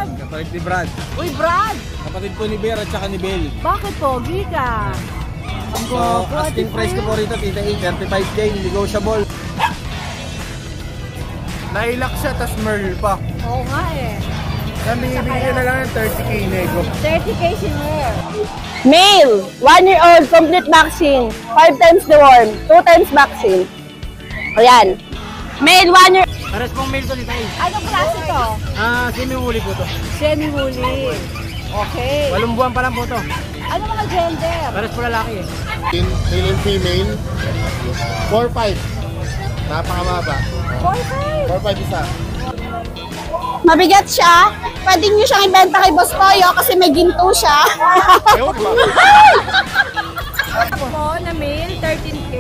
Kapatid ni Brad. Uy, Brad! Kapatid ko ni Bear at saka ni Bell. Bakit pogi ka? So, asking price ko po rito, Tita E, 35K, negotiable. Nailak siya, tas Merl pa. Oo nga eh. Bibigyan na lang ng 30K nego. 30K si Mer. Male, 1-year-old, complete vaccine. 5 times deworm, 2 times vaccine. Ayan. Male, 1 year. Pares pong male ko ni Tay. Anong klase to? Semi-huli po to. Semi-huli. Okay. 8 buwan pa lang po to. Ano mga gender? Pares po lalaki eh. Male and female, 4-5. Napakamaba. 4-5. 4-5 isa. Mabigat siya. Pwede nyo siyang ibenta kay Boss Toyo kasi may ginto siya. Po na male, 13K.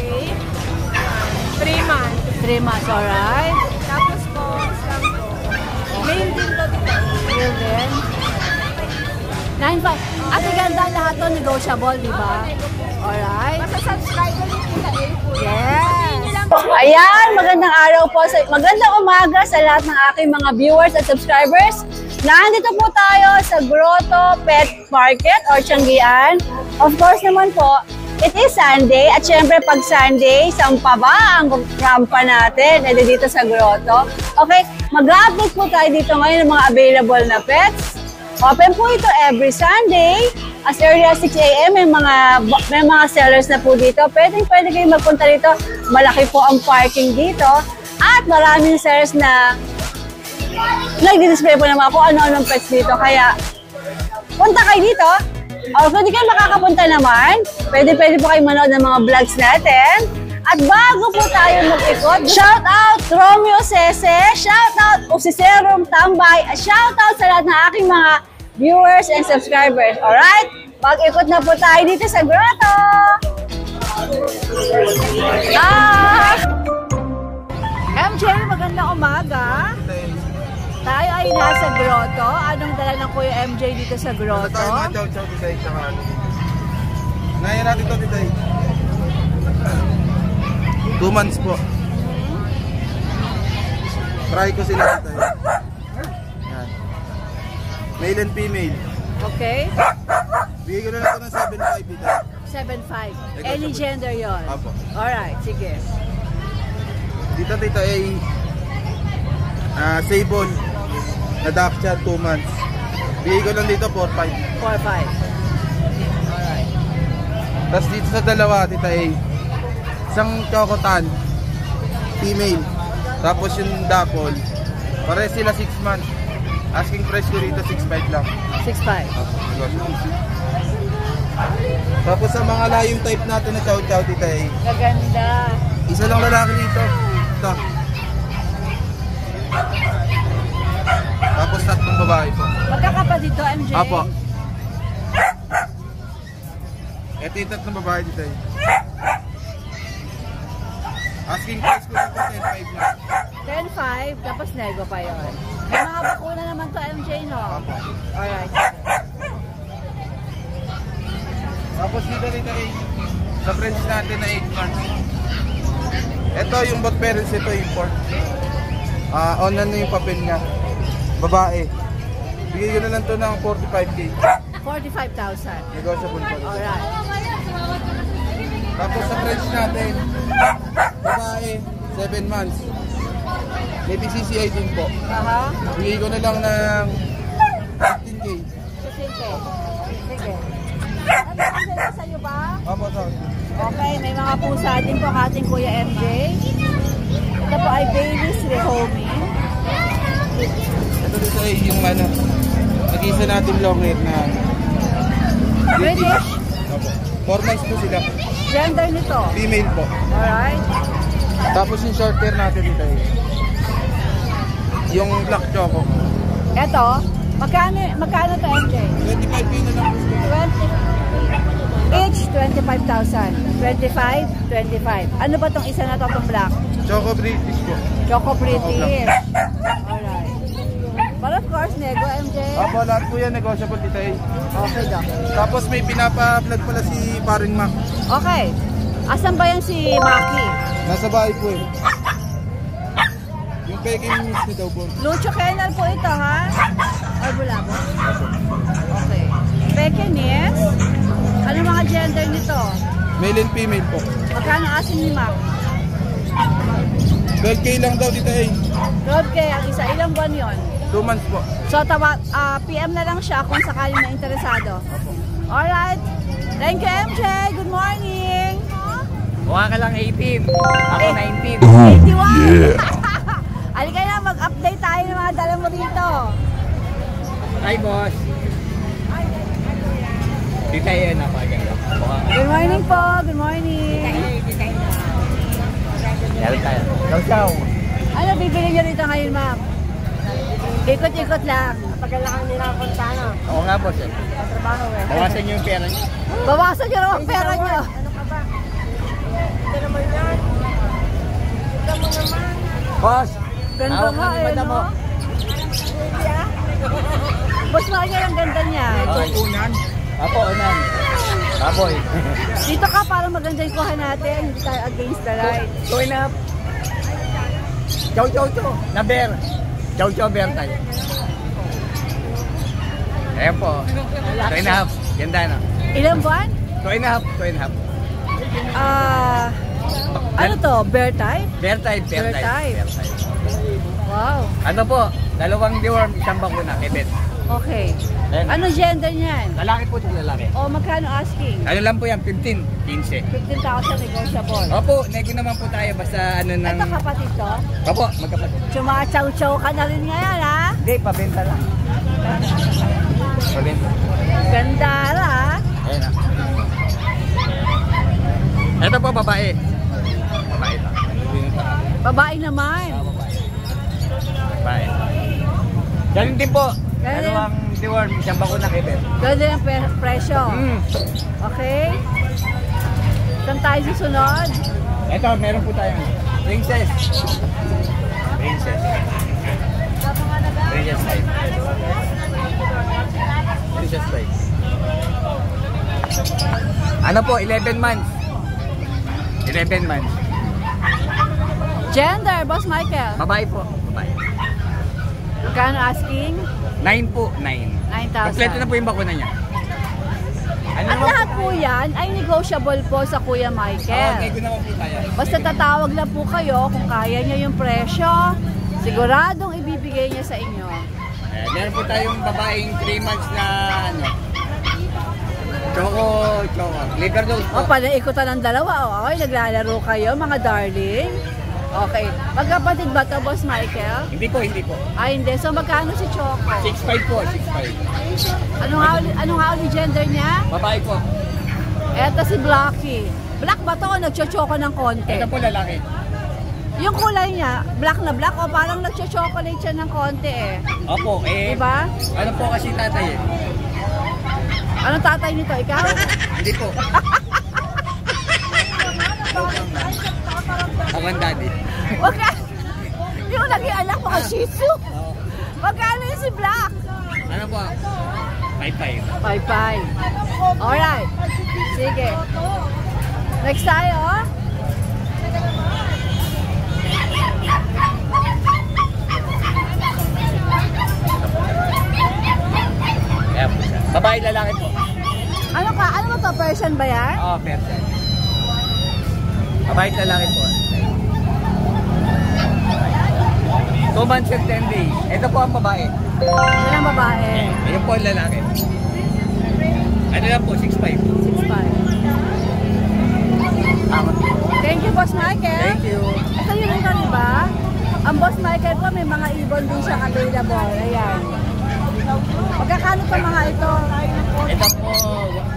3 months. 3 months, alright. Tapos po, isang po. Male din to. Male din. 9.5. At ganda lahat to negotiable, di ba? Alright. Masasubscribe ko din kita eh. Yes. Ayan, magandang araw po. Magandang umaga sa lahat ng aking mga viewers at subscribers. Nandito po tayo sa Grotto Pet Market or Tianggian. Of course naman po, it is Sunday at syempre pag Sunday, saan pa ba ang rampa natin? E dito sa Grotto. Okay, mag-update po tayo dito ngayon ng mga available na pets. Open po ito every Sunday. As early as 6 AM, may mga sellers na po dito. Pwede kayo magpunta dito. Malaki po ang parking dito. At maraming sellers na nag-display po naman kung ano-anong pets dito. Kaya, punta kayo dito. O kung di kayo makakapunta naman, pwede po kayo manood ng mga vlogs natin. At bago po tayo mag-ikot, shout out Romeo Sese, shout out Usiserum Tambay, at shout out sa lahat ng aking mga viewers and subscribers. Alright? Mag-ikot na po tayo dito sa Grotto! MJ, magandang umaga. Tayo ay nasa Grotto. Anong dala ng Kuya MJ dito sa Grotto? Tayo mga chow-chow Tita E, tsaka ano. Ngayon natin to Tita E. 2 months po. Try ko sila Tita E. Yan. Male and female. Okay. Bigay ko na lang ito ng 7.5 dito. 7.5. Any gender yon. Apo. Alright, sige. Dito Tita E, sable. Na-dock siya 2 months. Bigay ko lang dito 4.5. 4.5. Alright. Tapos dito sa dalawa Tita E, isang chocotan, female. Tapos yung dapol, pare sila 6 months. Asking price ko rito 6.5 lang. 6.5. Tapos sa mga layong type natin na chow-chow Tita E, Gaganda. isa lang lalaki dito. Ito. Tapos 3 babae po. Magkakapatid to, MJ? Apo. Ito yung 3 babae dito eh. Asking price ko dito 10.5 lang. 10.5, tapos nego pa yon. May mga bakuna naman to, MJ, no? Apo. Alright. Tapos dito eh, sa French natin na 8 months. Ito yung bot parents, ito import. On na yung papel niya. Babae. Bigay ko na lang to ng 45K. 45,000. Negotiable pa rin. Alright. Tapos sa French natin, babae, 7 months. May PCCI din po. Aha. Bigay ko na lang ng 15K. 15K. Sige. Ano ba sa'yo ba? Opo, sorry. Okay, may mga pusa din po ang ating Kuya MJ. Ito po ay Bailey's Rehoming. Ito dito ay yung ano, nag-isa natin long hair na British? Opo. 4 months po sila. Gender nito? Female po. Alright. Tapos yung short hair natin dito ay yung black choco. Ito, magkano to MJ? 25K na lang po sila. 20. Each 25,000. 25, 25. Ano ba tong isa na to, tong black? Choco British po. Choco British. Alright. But of course, nego MJ. Opo, lahat po yan negotiable dito eh. Okay, Doc. Tapos may pinapa-vlog pala si Paring Mac. Okay. Asan ba yan si Maki? Nasa bahay po eh. Yung peking news ni daw po. Lucho Kennel po ito, ha? Or bula? gender nito? Male and female po. Magkano asin ni Mac? 12K lang daw dito eh. 12K ang isa. Ilang buwan yon? 2 months po. So, PM na lang siya kung sakaling na interesado. Alright. Thank you, MJ. Good morning. Mukha ka lang 18. Ako 19. 81. Halika na, mag-update tayo ng mga dala mo dito. Hi, boss. Di tayo napaganda. Good morning po. Good morning. Meron tayo. Chow. Ano bibili niyo rito ngayon, ma'am? Ikot-ikot lang. Pagkalakan nila ang kontano. Oo nga, boss. Trabaho eh. Bawasan niyo yung pera niyo. Bawasan niyo ang pera niyo. Ano ka ba? Ito naman yan. Ito mo naman. Boss. Ganda hawak nga ng eh, mata mo. no? Boss Maria, ang ganda niya. Unan. Apo, unan. Apoy. Dito ka para maganda yung kuha natin. Hindi tayo against the light. Two and a half. Chow. Na bear. Chow, bear tayo. Ayan po. Two and a half. Ganda na. Ilang buwan? Two and a half. Ano to? Bear type? Bear type. Bear type. Wow. Ano po? 2 deworm, 1 bakuna. Ebet. Okay. Ayan. Ano gender niyan? Lalaki po ito, lalaki. O magkano asking? Ano lang po yan? 15, 15. 15,000 negotiable. Opo, nego naman po tayo. Basta ano nang... Ito kapatid to? Opo, magkapatid. Chumachaw-chaw ka na rin ngayon, ha? Hindi, pabenta lang. Pabenta. Ganda ha? Ayan na. Ito po, babae. Babae ito. Babae naman. Babae. Ganun din po. Ganun. 2 deworm, 1 bakuna kibet. Ganda yung presyo. Okay. Saan tayo susunod? Ito, meron po tayong princess. Princess type. Princess type. Ano po, 11 months. 11 months. Gender, Boss Michael. Babae po. Babae. Magkano asking? 9 po, 9. 9,000. Kompleto na po yung bakuna niya. Ano At naman lahat po yan ay negotiable po sa Kuya Oo, Michael. nego naman po tayo. Basta tatawag lang po kayo kung kaya niya yung presyo. Siguradong ibibigay niya sa inyo. Meron po tayong babaeng 3 months na ano. Choco. Liver dose po. O, palaikutan ng dalawa. O, okay, naglalaro kayo, mga darling. Okay. Magkapatid ba ito, Boss Michael? Hindi po. Ay, hindi. So, magkano si Choco? 6'5 po, 6'5. Ano nga ulit gender niya? Babae po. Eto si Blacky. Black ba ito o nagchochoco ng konti? Ito po lalaki. Yung kulay niya, black na black o parang nagchochocolate siya ng konti eh. Opo, Diba? ano po kasi tatay eh? Anong tatay nito? Ikaw? Hindi po. Ako ang daddy. Wag ka. Yung naging anak mo ka Shih Tzu. Magkano yung si Black? Ano po? 5'5. 5'5". Alright. Sige. Next tayo. Ayan po siya. Babae lalaki po. Ano ka? Ano mo to? Persian ba yan? Oo, percent. Babae lalaki po. 2 months and 10 days. Ito po ang babae. Yan ang babae. Ito po ang lalaki. Ano lang po, 6'5". 6'5". Thank you, Boss Michael. Thank you. Ito yun ito, diba? Ang Boss Michael po, may mga ibon din siyang available. Ayan. Magkakano pa mga ito? Ito po,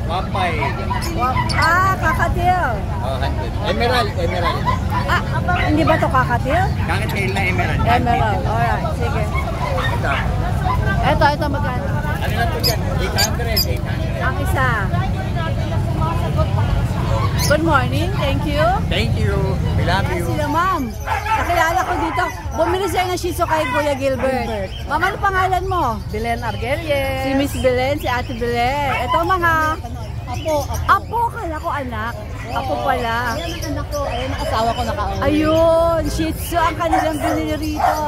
1'5". Kakatil. Oh, 100. Emerald. Hindi ba ito kakatil? Kakatil na emerald. Emerald. Alright, sige. Ito. Ito magkano? Ano lang po dyan? 800. Ang isa. Good morning, thank you. Thank you. We love you. Sila ma'am. Nakilala ko dito. Bumili siya ng Shih Tzu kay Kuya Gilbert. Ma'am, ano pangalan mo? Belen Argelies. Si Miss Belen, si Ate Belen. Ito mga... Apo, kala ko anak. Apo pala. Ayan ang anak ko. Ayan ang asawa ko nakauli. Ayun, Shih Tzu ang kanilang binili rito.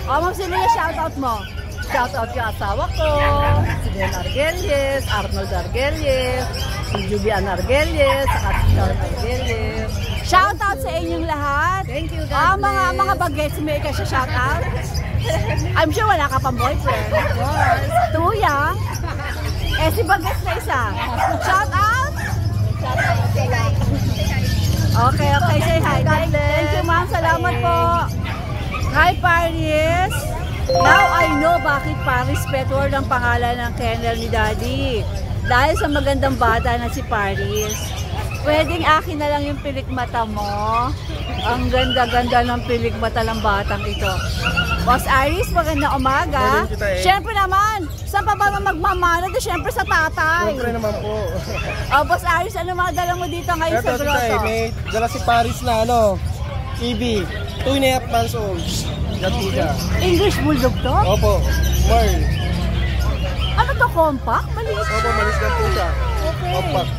O, Ma'am Celia, shoutout mo. Shout out yung asawa ko. Si Belen Argelies, Arnold Argelies. si Julian Argelies, saka si Charles Argelies. Shoutout sa inyong lahat. Thank you, God bless. Mga bagets, may ka siya shoutout. I'm sure wala ka pang boyfriend. Of course. Tuyang. Si bagets na isa. Shoutout. Okay, say hi. Thank you, ma'am. Salamat po. Hi, Paris. Now I know bakit Paris Petward ang pangalan ng kennel ni Daddy. Dahil sa magandang bata na si Paris. Pwedeng akin na lang yung pilikmata mo. Ang ganda-ganda ng pilikmata ng batang ito. Boss Iris, magandang umaga. Siyempre naman, saan pa ba magmamana? Siyempre sa tatay. Siyempre naman po. Boss Iris, ano mga dala mo dito ngayon sa grotto? May dala si Paris na EB, 2.5 months old. English Bulldog to? Opo, Merl. Ano to, compact? Maliit? Opo, malis lang po siya. Okay. Compact.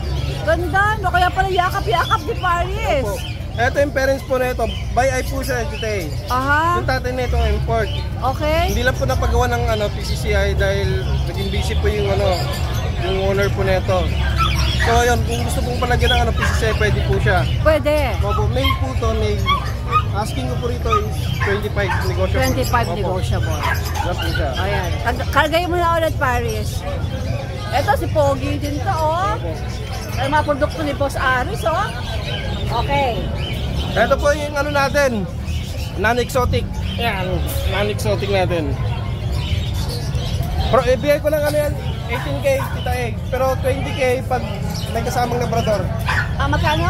Ganda, no? Kaya pala yakap-yakap ni Paris. Opo. Ito yung parents po na ito. By eye po siya today. Aha. Yung tatay na ito ng import. Okay. Hindi lang po napagawa ng PCCI dahil naging busy po yung yung owner po na ito. So yun, kung gusto pong palagyan ng PCCI, pwede po siya. Pwede. Opo, may po ito, may asking ko po rito is 25 negotiable. 25 negotiable. Yan po siya. Ayan. Kargay mo na ulit, Paris. Ito, si Pogi din to, oh. Ay, mga produkto ni Boss Aris, oh. Okay. Ito po yung natin. Non-exotic. Yan, non-exotic natin. Pero ibigay ko lang yan, 18K, tita egg. Pero 20K pag may kasamang labrador. Magkano?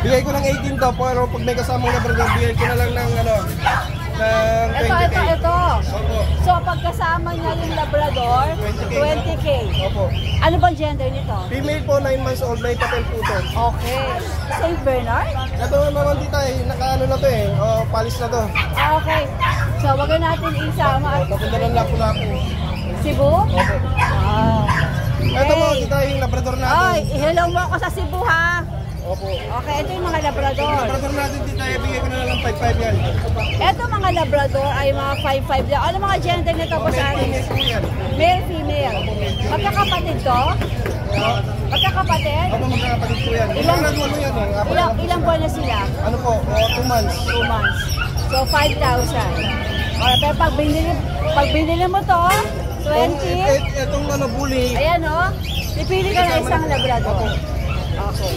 Bigay ko lang 18 to, pero pag may kasamang labrador, bigay ko na lang ng ng 20K. Ito. Opo. So, pagkasama niya yung Labrador, 20K. Opo. Ano bang gender nito? Female po, 9 months old, may papel po to. Okay. St. Bernard? Ito naman tita nakaano na to palis na to. Okay. So, wag na natin isama. Papunta ng lapu-lapu. Cebu? Opo. Wow. Ito po, tita yung labrador natin. Ay, hello mo ako sa Cebu, ha? Opo. Okay, ito yung mga Labrador. Yung labrador natin tita, ibigay ko na lang 5-5 yan. Ito mga Labrador ay mga 5'5 lang. Ano mga gender nito po sa akin? Male, female. Magkakapatid to? Magkakapatid? Opo, magkakapatid po yan. Ilang buwan na sila? Ano po, 2 months. 2 months. So, 5,000. Okay, pero pag binili mo to, 20. Itong bully. Ayan o. Pipili ka na isang Labrador. Okay.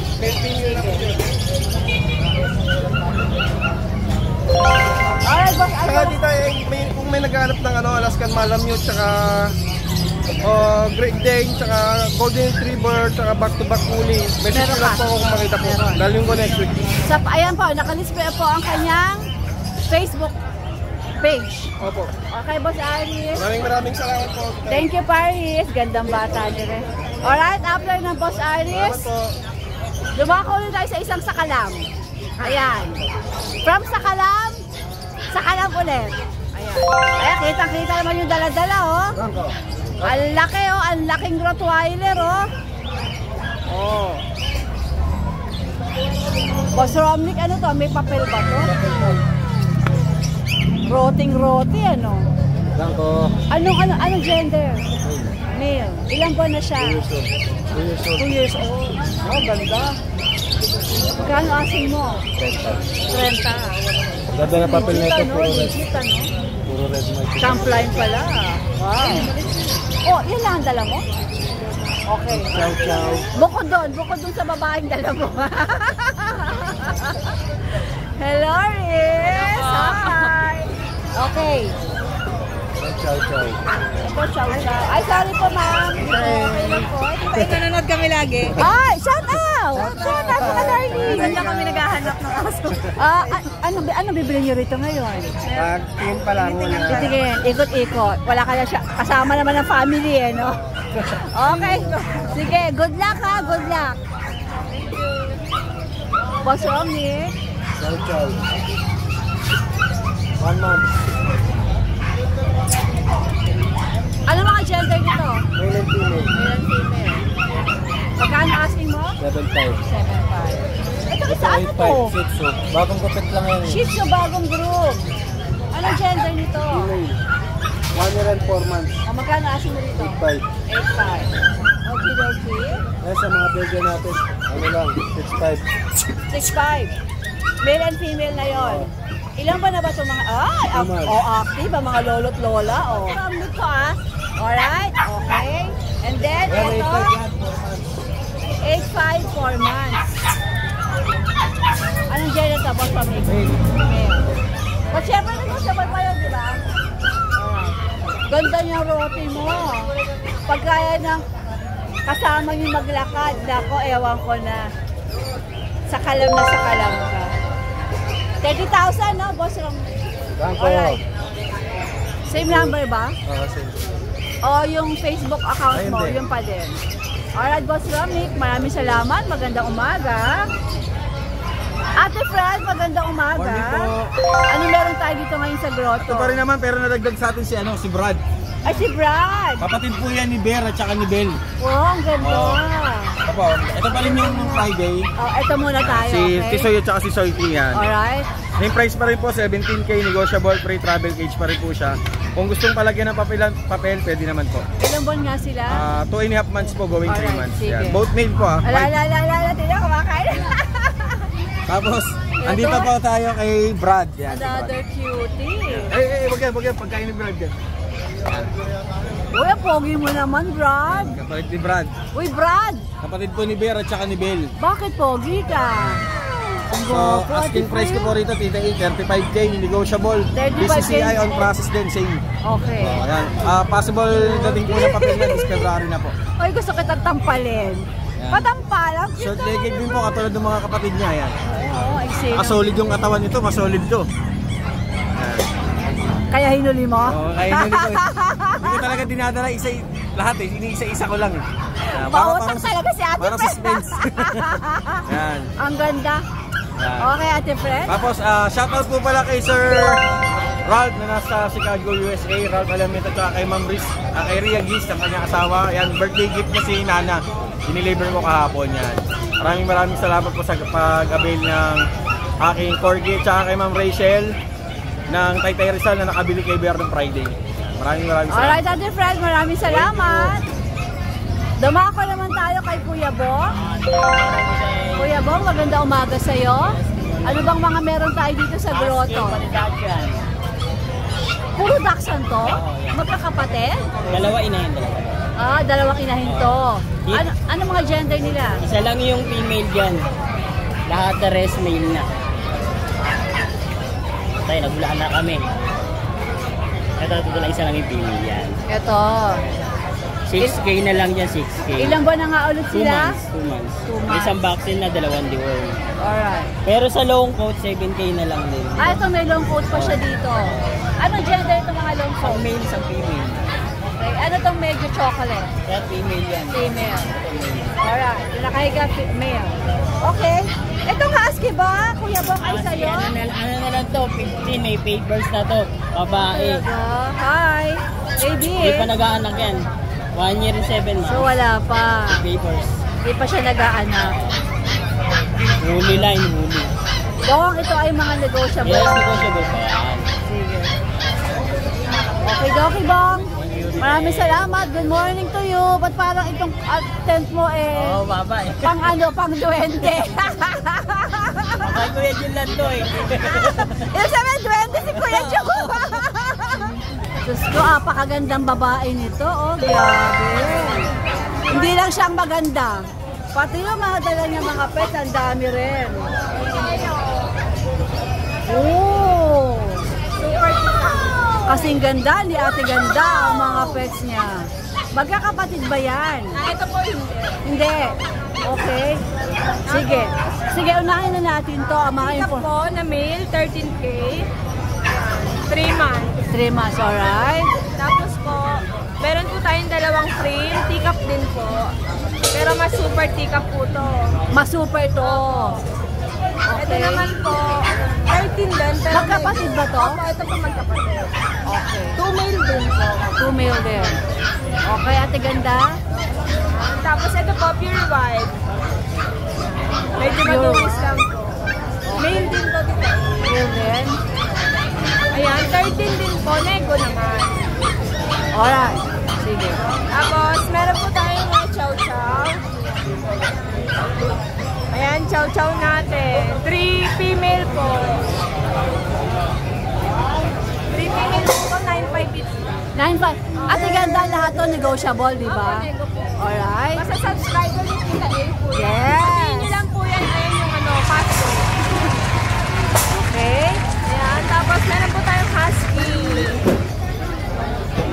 Alright, boss. Saka dito, kung may naghanap ng Alaskan Malamute, tsaka Great Dane, tsaka Golden Retriever, tsaka back-to-back bully. May Meron sisilat ka? po ako kung makita po. Meron. Dahil yung ko next week. Ayan po, nakalispe po ang kanyang Facebook page. Opo. Okay, Boss Aris. Maraming salamat po. Thank you, Paris. Gandang bata niya rin. Alright, after ng Boss Aris, Salamat po. lumako ulit tayo sa isang Sakalam. Ayan. From Sakalam ulit. Ayan. Ayan, kitang-kita naman yung dala-dala, oh. Ang laki, oh. Ang laking Rottweiler, oh. Oh. Boss Romnick, ano to? May papel ba to? Roting-roti, ano? Danko. Anong gender? Male. Ilang buwan na siya? 2 years old. Oh, ganda. Magkano asin mo? 30. Ganda na papel nito, puro red. Legit, ano? Puro red mic. Champline pala. Wow. Oh, yun lang ang dala mo? Okay. Chow chow. Bukod doon sa babaeng dala mo. Hello, Riz. Hi. Okay. Chow chow. Ito, chow chow. Ay, sorry po, ma'am. Okay lang po. Nanonood kami lagi. Ay, shout out! Shout out mga darling! Doon lang kami naghahanap ng aso. Ano bibili niyo rito ngayon? Tingin pa lang muna. Titingin, ikot-ikot. Wala ka na siya. Kasama naman ng family eh, no? Okay. Sige, good luck ha, good luck. Boss Romney. Chow chow. 1 month. Ano mga gender nito? Male and female. Male and female. Magkano asking mo? 7.5. 7.5. Ito isa ano to? 8.5. Shih Tzu. Bagong kapit lang yan. Shih Tzu bagong group. Anong gender nito? 1 year and 4 months. Magkano asin mo dito? 5. 8.5. Okay. Sa mga Belgian natin, ano lang, 6.5. 6.5. Male and female na yon. Ilan ba na ba itong mga, active ba? Mga lolo't lola, Kamit ko Alright, okay. And then, ito, 8.5, 4 months. Anong gender ito, boss pamig? Male. But syempre, nag-usapal pa yun, di ba? Ganda niyang roti mo. Pagkaya ng kasama niyo maglakad, nako, ewan ko na. Sakalam ka. 30,000, no, boss? Alright. Same number ba? Same. O yung Facebook account Ay, mo, hindi. yun pa din. Alright, Boss Romic, maraming salamat. Magandang umaga. Ate Fran, magandang umaga. Morning po. Ano meron tayo dito ngayon sa grotto? Ito pa rin naman, pero nadagdag sa atin si Brad. Ay, si Brad. Kapatid po yan ni Bear at saka ni Bell. Oh, ang ganda. Ito pa rin yung Friday. Ito muna tayo, Si okay? Tisoy at saka si Soyki yan. Alright. Yung price pa rin po, 17K, negotiable, free travel cage pa rin po siya. Kung gustong palagyan ng papel, pwede naman po. Ilang buwan nga sila? 2.5 months po, going 3 Alright, months. sige. Yan. Both male po Ala, tingnan, kumakain. Tapos, andito po tayo kay Brad. Yan, si Brad. Another cutie. Wag yan, pagkain ni Brad yan. Uy, ang pogi mo naman, Brad. Kapatid ni Brad. Uy, Brad. Kapatid po ni Bear at saka ni Bell. Bakit pogi ka? So, asking price ko po rito, Tita E, 35K, negotiable. 35K. BCCI on process din, same. Okay. So, ayan. Possible dating po na papel na this February na po. Uy, gusto kitang tampalin. Yan. Patampalang. Short legged din po, katulad ng mga kapatid niya. Ayan. Oo, I see. Solid yung katawan nito, masolid to. Kaya hinuli mo? Oo, kaya hindi ko. Hindi ko talaga dinadala lahat eh. Iniisa-isa ko lang. Pautak talaga si Ate Para Fred. suspense. Yan. Ang ganda. Yan. Okay, Ate Fred. Tapos, shoutout po pala kay Sir Ralph na nasa Chicago, USA. Ralph Alameda at kay Ma'am Riz, kay Rhea Giz, ang kanyang asawa. Yan, birthday gift niya si Nana. Diniliver ko kahapon yan. Maraming salamat po sa pag-avail ng aking corgi. Tsaka kay Ma'am Rachel ng Taytay Rizal na nakabili kay Bear ng Friday. Maraming salamat. Alright, Ate Fred, maraming salamat. Dumako naman tayo kay Kuya Bong. Kuya Bong, maganda umaga sa'yo. Ano bang mga meron tayo dito sa grotto? Puro Dachshund to? Magkakapatid? Dalawa inahin. Dalawang inahin to. Ano mga gender nila? Isa lang yung female dyan. Lahat the rest male na. Tayo, nagulaan na kami. Ito lang isa lang yung female yan. Ito. 6K na lang dyan, 6K. Ilang buwan na nga ulit 2 sila? months. 2 months. 2 months. May isang vaccine na, 2 deworm. Alright. Pero sa long coat, 7K na lang din. Ito may long coat pa siya dito. Anong gender itong mga long coat? Isang male, isang female. Okay. Ano itong medyo chocolate? Kaya female yan. Female. Alright. Yung nakahiga, male. Okay. Itong husky ba? Kuya Bong ay sa'yo? Ano na lang to, 15, may papers na to. Babae. Hi. Baby. Hindi pa nag-aanak yan. 1 year and 7 months. So wala pa. Papers. Hindi pa siya nag-aanak. Huli line, huli. Bong, ito ay mga negotiable. Yes, negotiable pa yan. Sige. Okay, Doki Bong. Maraming salamat. Good morning to you. Ba't parang itong tent mo Oo, baba eh. pang duwende. Ay, Kuya Jun lang to eh. Yung sabihin, duwende si Kuya Joe. Diyos ko, apakagandang babae nito. Oh, grabe. Hindi lang siyang maganda. Pati yung mga dala niya mga pets, ang dami rin. Oh! Kasing ganda, ni ate ganda ang mga pets niya. Magkakapatid ba yan? Ito po hindi. Hindi. Okay. Sige. Sige, unahin na natin to. Ang mga Ito po na male, 13K. 3 months. 3 months, alright? Tapos po, meron po tayong dalawang frame, teacup din po. Pero mas super teacup po to. Mas super to. Ito naman po, 13 din. Pero Magkapatid ba to? Opo, ito po magkapatid. Okay. 2 male din po. 2 male din. Okay, ate ganda. Tapos ito po, pure white. Medyo Pure. matulis lang po. Male din to dito. Male din. Ayan, 13 din po, nego naman. Alright. Sige. Tapos, meron po tayong mga chow-chow. Ayan, chow-chow natin. 3 female po. 3 female po, 9.5 each. 9.5. Ate ganda lahat to negotiable, di ba? Opo, nego po. Alright. Basta subscribe ulit kita A po. Yes. Sabihin nyo lang po yan. Ayan yung password. Okay. Ayan, tapos meron po tayong husky.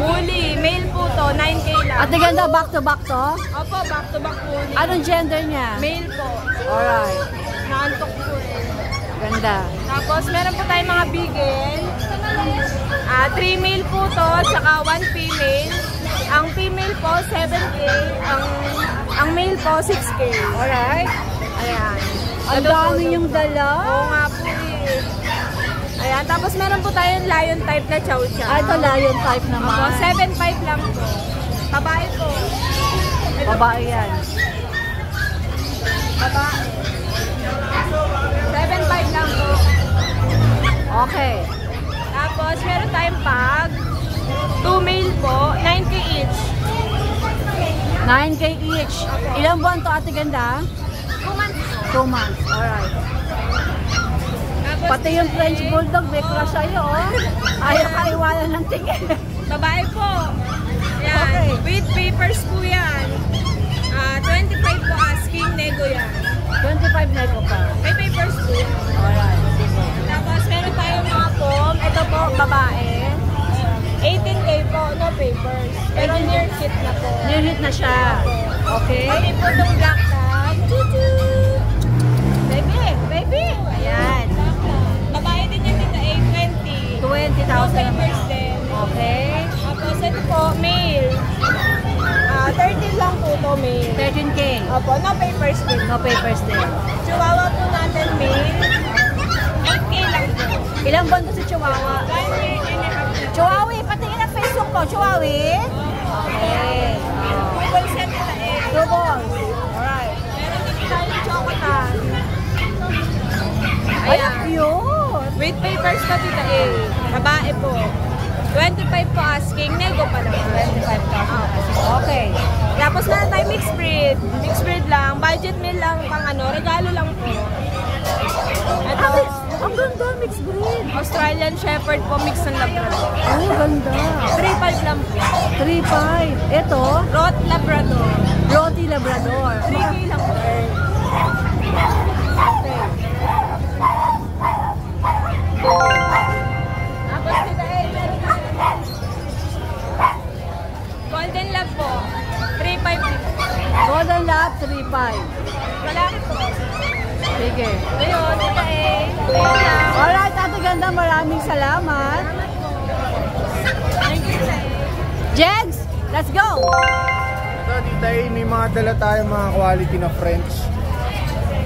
Bully, male po to, 9K lang. Ate ganda, back to back to? Opo, back to back bully. Anong gender niya? Male po. Alright. Naantok po eh. Ganda. Tapos meron po tayong mga bigel. 3 male po to, saka 1 female. Ang female po, 7K. Ang male po, 6K. Alright. Ayan. Ang dami yung dala. Oo nga po eh. Ayan, tapos meron po tayong lion type na chow-chow. Ito lion type Opo, naman. 7.5 lang po. Babae po. Babae yan. Babae. 7.5 lang po. Okay. Tapos meron tayong pag. 2 male po, 9K each. 9K each. Ilang buwan to, ate ganda? 2 months. 2 months. Alright. Tapos Pati yung French Bulldog, may crush sa'yo, oh. Ayaw ka iwanan ng tingin. babae po. Yan. Okay. With papers po yan. 25 po asking, nego yan. 25 na ito pa. May papers po yan. Alright. Tapos meron tayong mga pom. Ito po, babae. 18K po, no papers. Pero near kit na po. Nirhit na siya. Okay. Pwede po itong black tag. Baby, baby. Ayan. Babae din yung dito, 820. 20,000. No papers din. Okay. Tapos ito po, male. 13 lang po ito, male. 13K. Opo, no papers din. No papers din. Chihuahua po natin, male. 8K lang po. Ilang buwan to si Chihuahua? 1 year and a half na. Chihuahua, patingin ang Facebook ko. Chihuahua. Okay. Full set na eh. 2 balls. Alright. Meron din tayong chocolate. Ay, Ayan. cute. With papers na tita A. Babae po. 25 po asking. Nego pa naman. 25,000. Okay. Tapos meron tayong mixed breed. Mixed breed lang. Budget meal lang. Pang regalo lang po. Ito. Ang ganda, mixed breed. Australian Shepherd po. Mix ng Labrador. Oh, ganda. 3.5 lang po. 3.5. Ito, Rot Labrador. Roti Labrador. 3K lang po. Tapos tita A. Meron tayo. Golden Lab po. 3.5 din. Golden Lab, 3.5. Malaki po. Sige. Ayun, tita A. Ayun lang. Alright, ate ganda, maraming salamat. Thank you, tita A. Jegs, let's go! Ito, dito ay may mga dala tayo mga quality na French.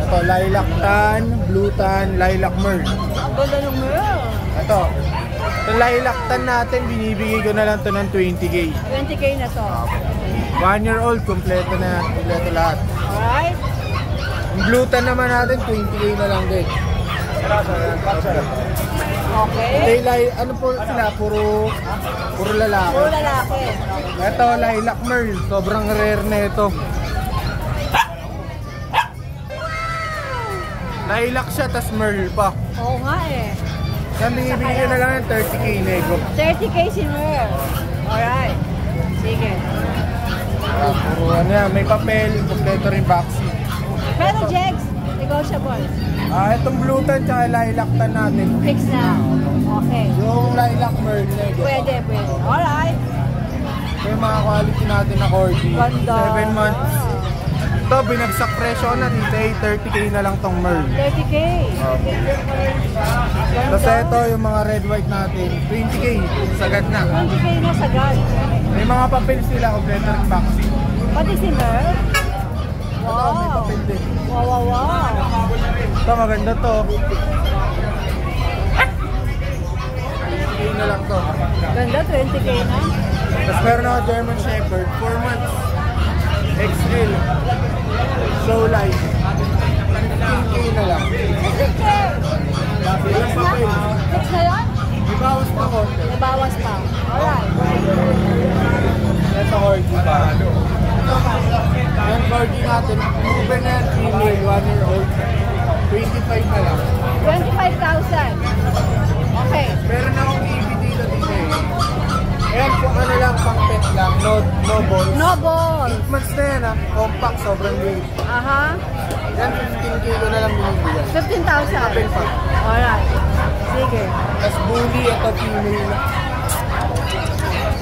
Ito, lilac tan, blue tan, lilac merl. Ang ganda ng meron. Ito, yung lilac tan natin, binibigay ko na lang to ng 20K. 20K na to. 1 year old, kompleto na, kompleto lahat. Alright. Yung blue tan naman natin, 20K na lang din. Okay. Ano po sila, puro lalaki. Puro lalaki. Ito, lilac merl, sobrang rare na ito. Lilac siya, tas merl pa. Oo nga eh. Yan, binibigyan na lang ng 30K nego. 30K si Mer. Alright. Sige. Puro ano yan, may papel, kompleto rin vaccine. Pero Jegs, negotiable. Itong blue tan tsaka lilac tan natin. Fix na. Okay. Yung lilac merl nego. Pwede. Alright. Ito yung mga quality natin na corgi. Ganda. 7 months. Ito, binagsak presyo na dito. 30K na lang tong merl. 30K. Tapos ito, yung mga red white natin. 20K. Sagad na. 20K na sagad. May mga papel sila, kompleto rin vaccine. Pati si Mer. Ito, may Wow. papel din. Wow. Ito, maganda to. 20K na lang to. Ganda, 20K na. Tapos meron ako German Shepherd, 4 months. XL. Show life. 15K na lang. 15K. Ilang papel. Fix na yun? May bawas pa konti. Nabawas pa. Alright. corgi natin, proven na yan, female, 1 year old. 25 na lang. 25,000. Okay. Meron na akong EV dito eh. Ayan, kung ano lang, pang pet lang, no balls. No balls. 8 months na yan compact, sobrang weight. Aha. Yan, 15 kilo na lang binibigyan. 15,000. Open pa. Alright. Sige. As bully, ito female.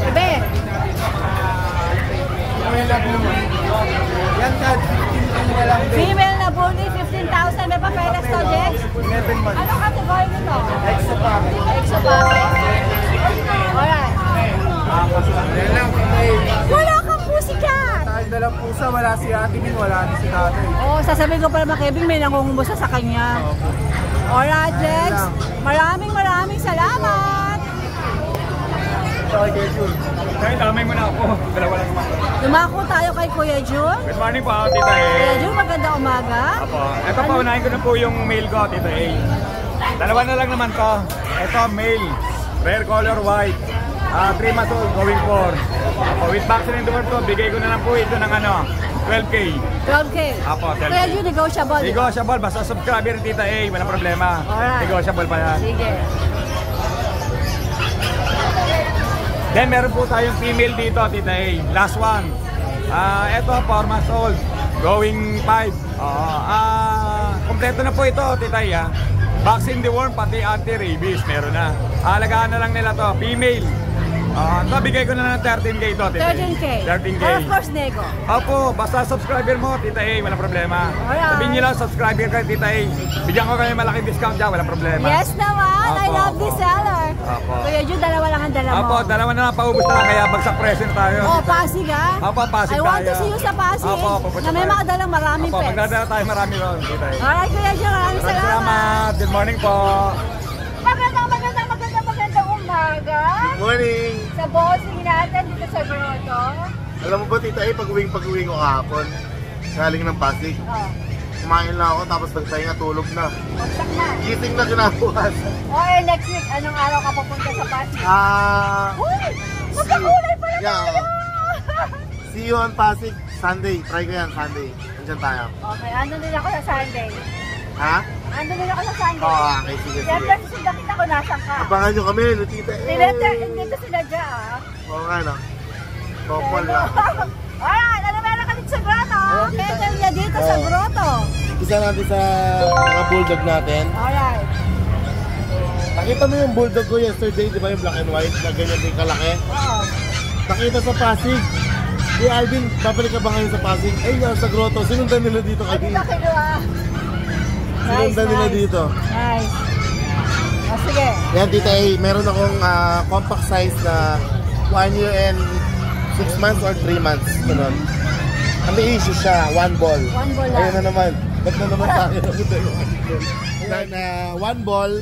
Ibe. Female na bully. Yan, 15 kilo na lang din. Female na bully, 15,000. May papeles to, Jex? 11 months. Ano category nito? Exo pa. Exo packet. Alright. Yan lang, female. Wala kang pussycat! Dahil dalang pusa, wala si Ate Min, wala ni si Tatay. Oo, sasabihin ko pa naman, Kevin, may nangungumusta sa kanya. Alright, Jex. Maraming salamat! Okay, Jun. Kaya damay mo na ako. Dalawa lang naman. Dumako tayo kay Kuya Jun. Good morning po, Tita A. Kuya Jun, magandang umaga. Apo. Ito po, unahin ko na po yung male ko, Tita A. Dalawa na lang naman to. Ito, male. Rare color white. 3 months old, going for. Apo, with vaccine and to, bigay ko na lang po ito ng 12K. 12K. Apo, 12K. Kuya Jun, negotiable. di ba? Negotiable, basta subscriber Tita A, walang problema. Alright. Negotiable pa yan. Sige. Then meron po tayong female dito, Tita A. Last one. Ito, 4 months old. Going 5. Kompleto na po ito, Tita A. Vaccine deworm, pati anti-rabies. Meron na. Alagaan na lang nila to. Female. Ito, bigay ko na ng 13K ito, Tita A. 13K. 13K. Or of course, nego. Opo, basta subscriber mo, Tita A, walang problema. Alright. Sabihin nyo lang, subscriber ka, Tita A. Bigyan ko kayo malaking discount dyan, walang problema. Yes naman, I Apo, love apo. this seller. Apo. Kuya Jun, dalawa lang ang dala mo. Opo, dalawa na lang, paubos na lang, kaya bagsak presyo na tayo. Oh, Pasig ha? Opo, Pasig I want to tayo. see you sa Pasig. Opo, pupunta na may tayo. mga dalang maraming Opo, pets. magdadala tayo marami ron, Tita A. Alright, Kuya Jun, maraming Maraming salamat. salamat. Good morning po. Magandang umaga. Morning! Sa bossing natin dito sa Grotto. Alam mo ba, Tita A, pag-uwing ko kahapon, galing ng Pasig, Oh, kumain lang ako tapos nagpahinga, tulog na. bagsak na. Gising na kinabukas. Next week, anong araw ka pupunta sa Pasig? Uy! Magkakulay pala Yeah. tayo! See you on Pasig, Sunday. Try ko yan, Sunday. Nandiyan tayo. Okay, andun din ako sa Sunday. Ha? Andun din ako sa Sunday. Oo, okay, sige, Siyempre, sige. susundan kita kung nasan ka. Abangan nyo kami, no, Tita A. Dito sila dyan. Oo nga, no? Topol na. Alright, ano meron ka dito sa Grotto? Petal niya dito sa Grotto. Isa natin sa mga bulldog natin. Alright. Nakita mo yung bulldog ko yesterday, di ba yung black and white, na ganyan din kalaki? Oo. Nakita sa Pasig. Si Alvin, babalik ka ba ngayon sa Pasig? Ay, nasa Grotto. Sinundan nila dito Ano kanina. ba kinuha? Sinundan nila dito. Nice. Sige. Yan, Tita A, meron akong compact size na 1 year and 6 months or 3 months. Ganun. Ang may issue siya, 1 ball. 1 ball lang. Ayun na naman. Ba't na naman tayo Yan, 1 ball,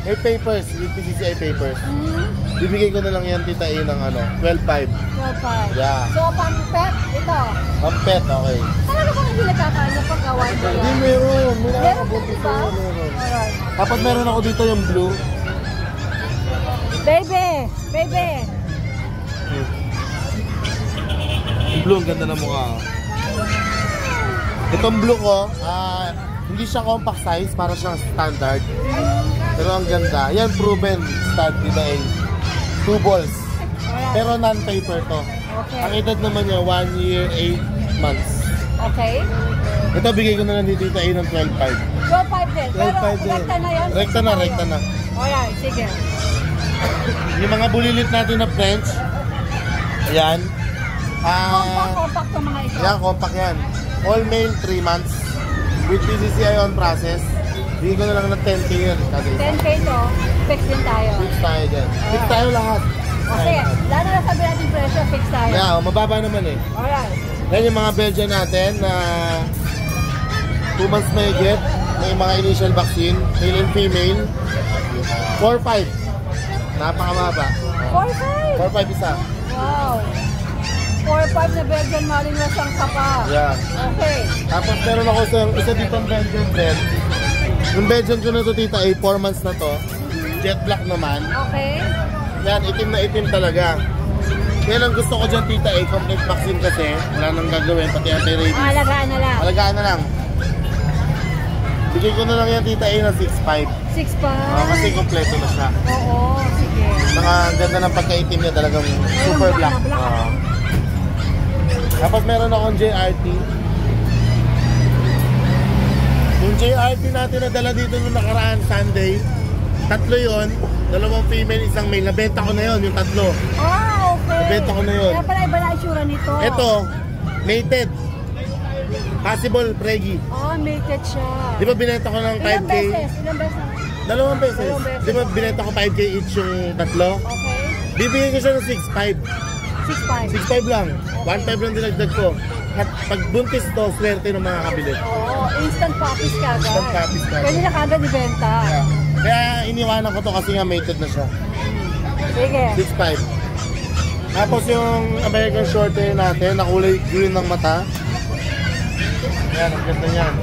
may papers, with PCCI papers. Bibigay ko na lang yan, Tita A, ng 12.5. 12.5. Yeah. So, pang pet, ito. Ang pet, okay. Talaga bang hindi nagkakaano pagka 1 ball Hindi, lang? meron. May Meron nakakabot din dito. ba? Meron. Alright. Dapat meron ako dito yung blue. Baby! Baby! Yung blue, ang ganda ng mukha. Itong blue ko, hindi siya compact size, para siyang standard. Pero ang ganda. Yan, proven stud, Tita A. 2 balls. Pero non-paper to. Okay. Ang edad naman niya, 1 year, 8 months. Okay. Ito, bigay ko na lang dito Tita A ng 12.5. 12.5 din. Pero 12.5 din. rekta na yan. Rekta na, rekta na. Alright, sige. Yung mga bulilit natin na French, ayan. Compact to mga ito. Yan, compact yan. All male, 3 months. With PCCI on process. Bigay ko na lang ng 10K yan. 10K to, fix din tayo. Fix tayo dyan. Fix tayo lahat. Kasi, lalo na sabi natin presyo, fix tayo. Yeah, mababa naman eh. Alright. Yan yung mga Belgian natin na 2 months may get. May mga initial vaccine. Male and female. 4-5. Napakamaba. 4.5? 4-5 isa. Wow. 4.5 na Belgian Malinois ang kapa. Yeah. Okay. Tapos meron ako sa isa dito Belgian friend. Yung Belgian ko na to, Tita A, 4 months na to. Jet black naman. Okay. Yan, itim na itim talaga. Kaya lang gusto ko dyan, Tita A, complete vaccine kasi. Wala nang gagawin, pati anti-rabies. Alagaan na lang. Alagaan na lang. Bigay ko na lang yan, Tita A, ng 6.5. 6.5. Kasi kompleto na siya. Oo, sige. Ganda ng pagkaitim niya, talagang super black. Tapos meron akong JRT. Yung JRT natin na dala dito nung nakaraan Sunday, 3 yon, 2 female, 1 male. Nabenta ko na yon, yung 3. Okay. Nabenta ko na yun. Kaya pala iba na itsura nito. Ito, mated. Possible pregi. Mated siya. Di ba binenta ko ng 5K? Ilang beses? Ilang beses? 2 beses. Di ba binenta ko 5K each yung 3? Okay. Bibigyan ko siya ng 6.5. 6.5. 6.5 lang. 1.5 lang dinagdag ko. At pag buntis to, swerte ng mga kabili. Oo, instant puppies ka agad. Instant puppies ka agad. Pwede na kagad ibenta. Yeah. Kaya iniwanan ko to kasi nga mated na siya. Sige. 6.5. Tapos yung American Shorthair natin, na kulay green ng mata. Yan, ang ganda niyan.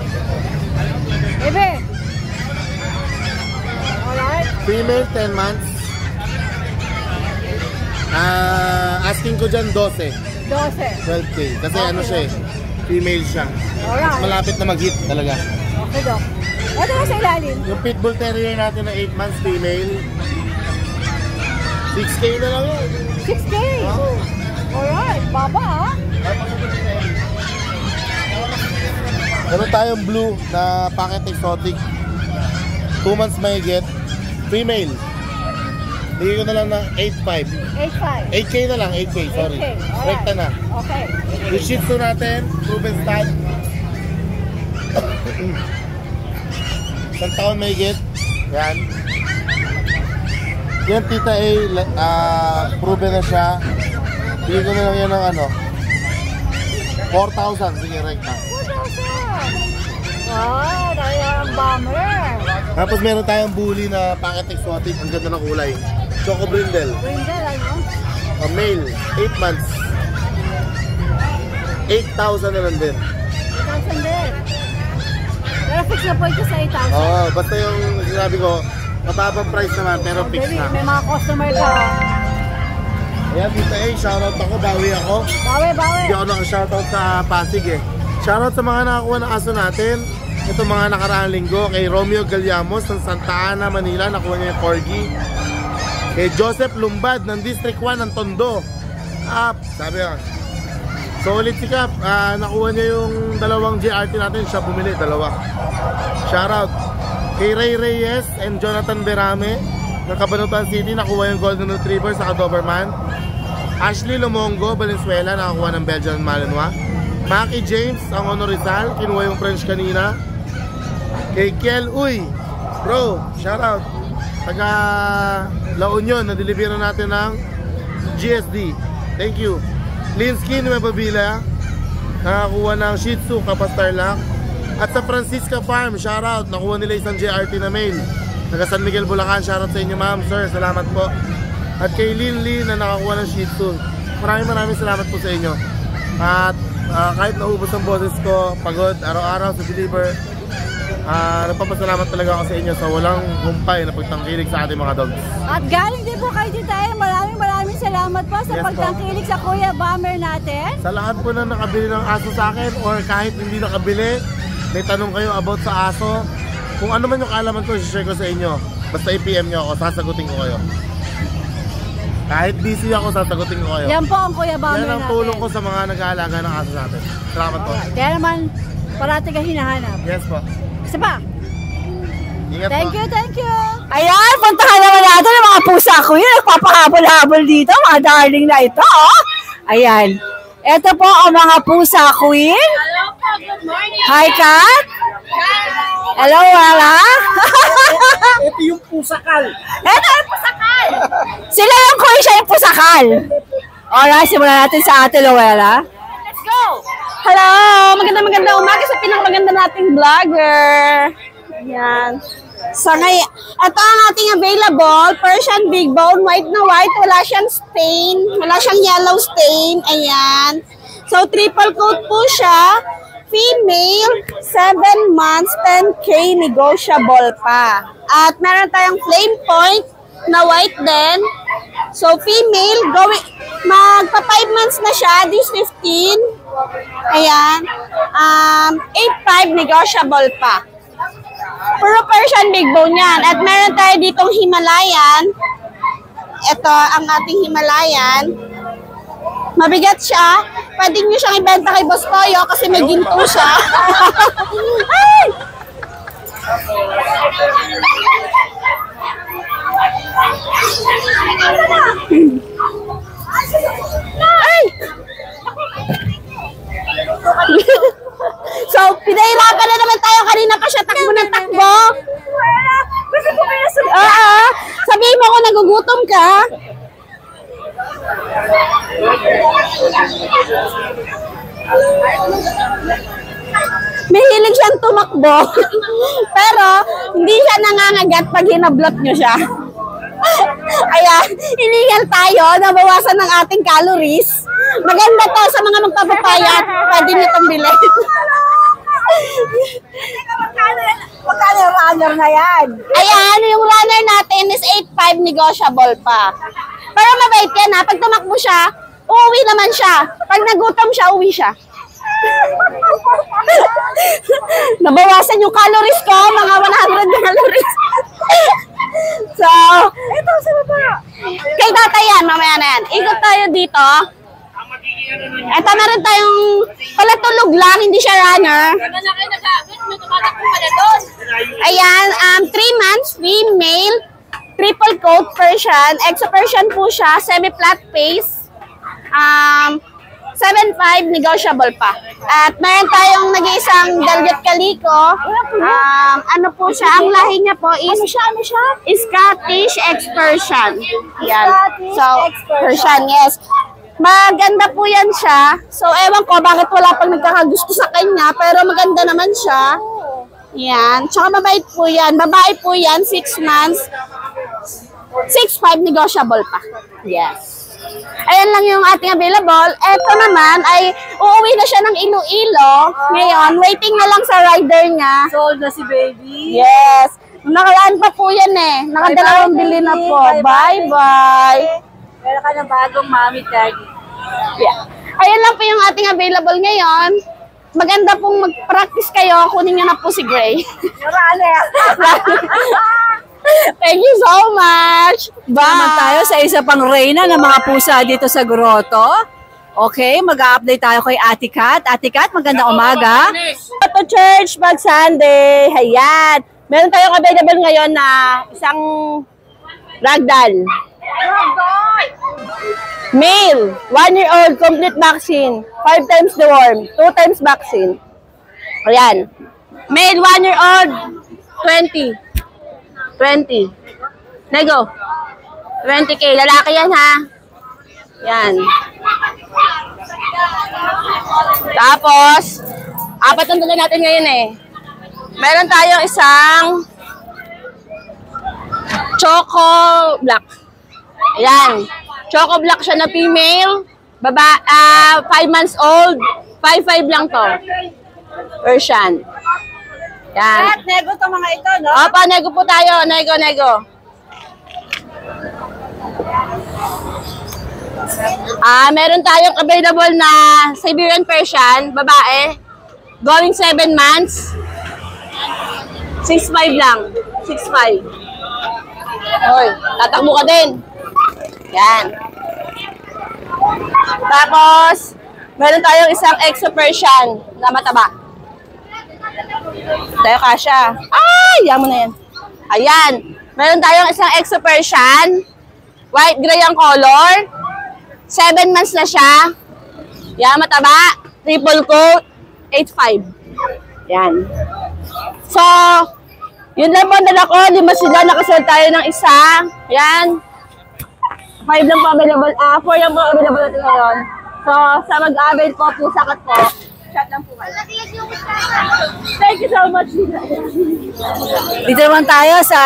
Ebe! Alright. Female, 10 months. Asking ko dyan 12. 12K. Kasi Okay. ano siya eh, female siya. Alright. Malapit na mag-hit talaga. Okay, Doc. Ito na sa ilalim. Yung Pitbull Terrier natin na 8 months female, 6K na lang yun. 6K. Alright. Baba, ha? Meron tayong blue na packet exotic. 2 months may get. Female. Bigay ko na lang ng 8.5. 8.5. 8K na lang, 8K, sorry. 8K, alright. Rekta na. Okay. Yung Shih Tzu natin, proven stud. 1 taon may get. Yan. Yan, Tita A, proven na siya. Bigay ko na lang yan ng ano, 4,000. Sige, rekta. 4,000. Wow, dahil ang bomber. Tapos meron tayong bully na packet exotic. Ang ganda ng kulay. Choco Brindle. Brindle, ano? Male, 8 months. 8,000 na lang din. 8,000 din. Pero fix na po ito sa 8,000. Oo, basta yung sinabi ko, mababang price naman pero fix na. May mga customer ka. Ayan, Tita A, shoutout ako, bawi ako. Bawi. Hindi ako naka-shoutout sa Pasig eh. Shoutout sa mga nakakuha ng aso natin. Ito mga nakaraang linggo, kay Romeo Gallamos ng Santa Ana, Manila, nakuha niya yung Corgi. Kay Joseph Lumbad ng District 1 ng Tondo. Sabi nga. Solid si Cap, nakuha niya yung 2 JRT natin, siya bumili, 2. Shoutout. Kay Ray Reyes and Jonathan Berame ng Cabanatuan City, nakuha yung Golden Retriever sa Doberman. Ashley Lomongo, Valenzuela, nakakuha ng Belgian Malinois. Maki James, ang Honor Rizal, kinuha yung French kanina. Kay Kiel Uy, bro, shoutout. Taga La Union, na-deliver natin ng GSD. Thank you. Linsky, Nueva Villa, nakakuha ng Shih Tzu, Kapastarlak. At sa Francisca Farm, shoutout, nakuha nila isang JRT na male. Taga San Miguel, Bulacan, shoutout sa inyo ma'am, sir, salamat po. At kay Lin Lee na nakakuha ng Shih Tzu. Maraming salamat po sa inyo. At kahit naubos ang boses ko, pagod araw-araw sa deliver, nagpapasalamat talaga ako sa inyo sa walang humpay na pagtangkilik sa ating mga dogs. At galing din po kayo dito tayo. Maraming salamat po sa pagtangkilik sa Kuya Bomber natin. Sa lahat po na nakabili ng aso sa akin or kahit hindi nakabili, may tanong kayo about sa aso, kung ano man yung kaalaman ko, share ko sa inyo. Basta i-PM nyo ako, sasagutin ko kayo. Kahit busy ako, sasagutin ko kayo. Yan po ang Kuya Bomber natin. Yan ang tulong ko sa mga nag-aalaga ng aso natin. Salamat po. Kaya naman, parati ka hinahanap. Yes po. Isa pa. Ingat Thank po. you. Ayan, puntahan naman natin ang mga pusa ko yun. Nagpapahabol-habol dito, mga darling na ito. Oh. Ayan. Ito po ang mga pusa queen. Hello po, good morning. Hi, Kat. Hello, Wala. Ito yung pusakal. Ito yung pusakal. Sila yung kuya, siya yung pusakal. Alright, simulan natin sa ate Luella. Let's go. Hello! Magandang umaga sa pinakamaganda nating vlogger. Ayan. So ngayon, ito ang ating available. Persian Big Bone, white na white. Wala siyang stain. Wala siyang yellow stain. Ayan. So triple coat po siya. Female, 7 months, 10K, negotiable pa. At meron tayong flame point na white din. So, female, magpa 5 months na siya, this 15. Ayan. 8.5, negotiable pa. Puro Persian big bone yan. At meron tayo ditong Himalayan. Ito, ang ating Himalayan. Mabigat siya. Pwede nyo siyang ibenta kay Boss Toyo kasi may ginto siya. Ay! Ay! So, pinahirapan na naman tayo. Kanina pa siya takbo ng takbo. Sabihin mo kung nagugutom ka. May hilig siyang tumakbo. Pero, hindi siya nangangagat pag hinablot nyo siya. Ayan, illegal tayo, nabawasan ng ating calories. Maganda to sa mga magpapapaya at pwede nyo itong bilhin. Magkano yung runner na yan? Ayan, yung runner natin is 8.5, negotiable pa. Pero mabait yan ha, pag tumakbo siya, uuwi naman siya. Pag nagutom siya, uwi siya. Nabawasan yung calories ko, mga 100 calories. So, ito sa baba. Kay tatay yan, mamaya na yan. Ikot tayo dito. Ito meron tayong palatulog lang, hindi siya runner. Ayan, 3 months, female, triple coat Persian. Exo Persian po siya, semi-flat face. 7.5, negotiable pa. At meron tayong nag-iisang Dalgot Calico. Ano po siya? Ang lahi niya po is Scottish X-Persian. Yan. So, Persian, yes. Maganda po yan siya. So, ewan ko bakit wala pang nagkakagusto sa kanya. Pero maganda naman siya. Yan. Tsaka mabait po yan. Babae po yan, 6 months. 6.5, negotiable pa. Yes. Ayan lang yung ating available. Ito naman ay uuwi na siya ng Iloilo. Ngayon, waiting na lang sa rider niya. Sold na si baby. Yes. Nakaraan pa po yan eh. Nakadalawang bili na po. Bye-bye. Meron ka ng bagong mommy taggy. Yeah. Ayan lang po yung ating available ngayon. Maganda pong mag-practice kayo. Kunin nyo na po si Gray. Marami. Thank you so much. Bye. Naman tayo sa isa pang reyna ng mga pusa dito sa grotto. Okay, mag-a-update tayo kay Ate Kat. Ate Kat, magandang umaga. Ito church pag Sunday. Ayan. Meron tayong available ngayon na isang ragdoll. Male, 1-year-old, complete vaccine. 5 times deworm, 2 times vaccine. Ayan. Male, 1-year-old, 20. Nego. 20K. Lalaki yan ha. Yan. Tapos, 4 ang dala natin ngayon eh. Meron tayong isang Choco Black. Ayan. Choco Black siya na female. 5 months old. 5'5" lang to. Persian. Yan. At nego to mga ito, no? Opo, nego po tayo. Nego. Meron tayong available na Siberian Persian, babae. Going 7 months. 6'5" lang. 6'5". Hoy, tatakbo ka din. Yan. Tapos, meron tayong isang Exo Persian na mataba. Tayo kasha. Ay, yan mo na yan. Ayan. Meron tayong isang Exo Persian. White gray ang color. 7 months na siya. Yan, mataba. Triple coat. 8'5". Yan. So, yun lang po ang dala ko. 5 sila. Nakasunod tayo ng isa. Yan. 5 lang po available. 4 lang po available natin ngayon. So, sa mag-avail po, pusakat po. Chat lang po kayo. Thank you so much. Dito naman tayo sa,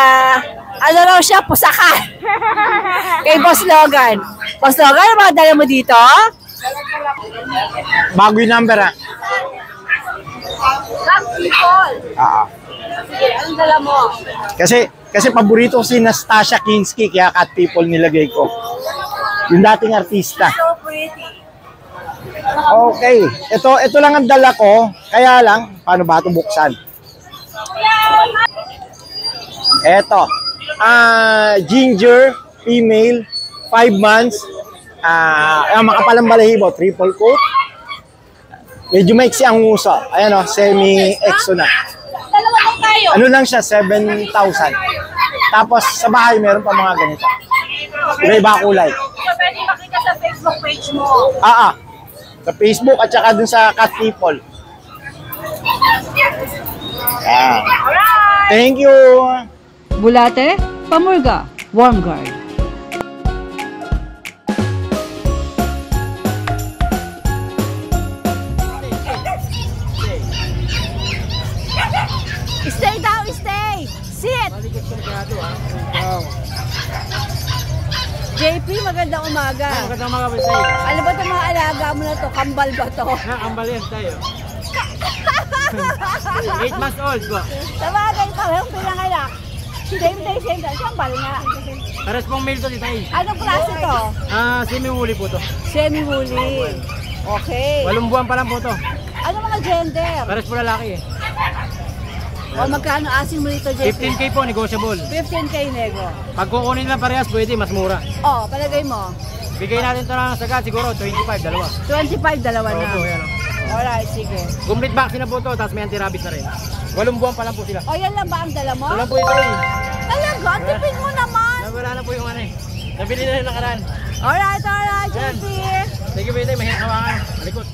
ano raw siya, pusaka. Kay Boss Logan. Boss Logan, ano mga dala mo dito? Bago yung number ah. Sige, anong dala mo? Kasi paborito ko si Nastasia Kinski, kaya cat people nilagay ko. Yung dating artista. So pretty. Okay. Ito lang ang dala ko. Kaya lang, paano ba ito buksan? Ito. Ginger, female, 5 months. Makapalang balahibo, triple coat. Medyo maiksi ang nguso. Ayan o, semi-exo na. Dalawa lang tayo. Ano lang siya, 7,000. Tapos sa bahay meron pa mga ganito. Iba-iba kulay. So, pwede makita sa Facebook page mo. Sa Facebook at saka dun sa Cat People. Yeah. Thank you. Bulate, Pamurga, Warm Guard. Stay daw, stay! Sit! JP, magandang umaga. Magandang mga sa'yo. Ano ba itong mga alaga mo na to? Kambal ba to? Kambal yan tayo. 8 months old po. Sabagay, parang pinanganak. Same day, kambal nga. Pares pong male to si tayo. Anong klase to? Semi-woolly po to. Semi-woolly. Okay. 8 buwan pa lang po to. Ano mga gender? Pares po lalaki eh. O magkano asing mo nito, JP? 15K po, negotiable. 15K nego. Pag kukunin lang parehas, pwede, mas mura. O, palagay mo. Bigay natin ito ng sagad, siguro 25, dalawa. 25, dalawa na. Opo, yan o. Alright, sige. Complete vaccine na po to, tapos may anti-rabies na rin. 8 buwan pa lang po sila. O, yan lang ba ang dala mo? Ito lang po ito eh. Talaga? Tipin mo naman. Wala na po yung ano eh. Nabili na rin nakaraan. Alright, Yan. JP. Sige, pwede, mahirap hawakan. Malikot.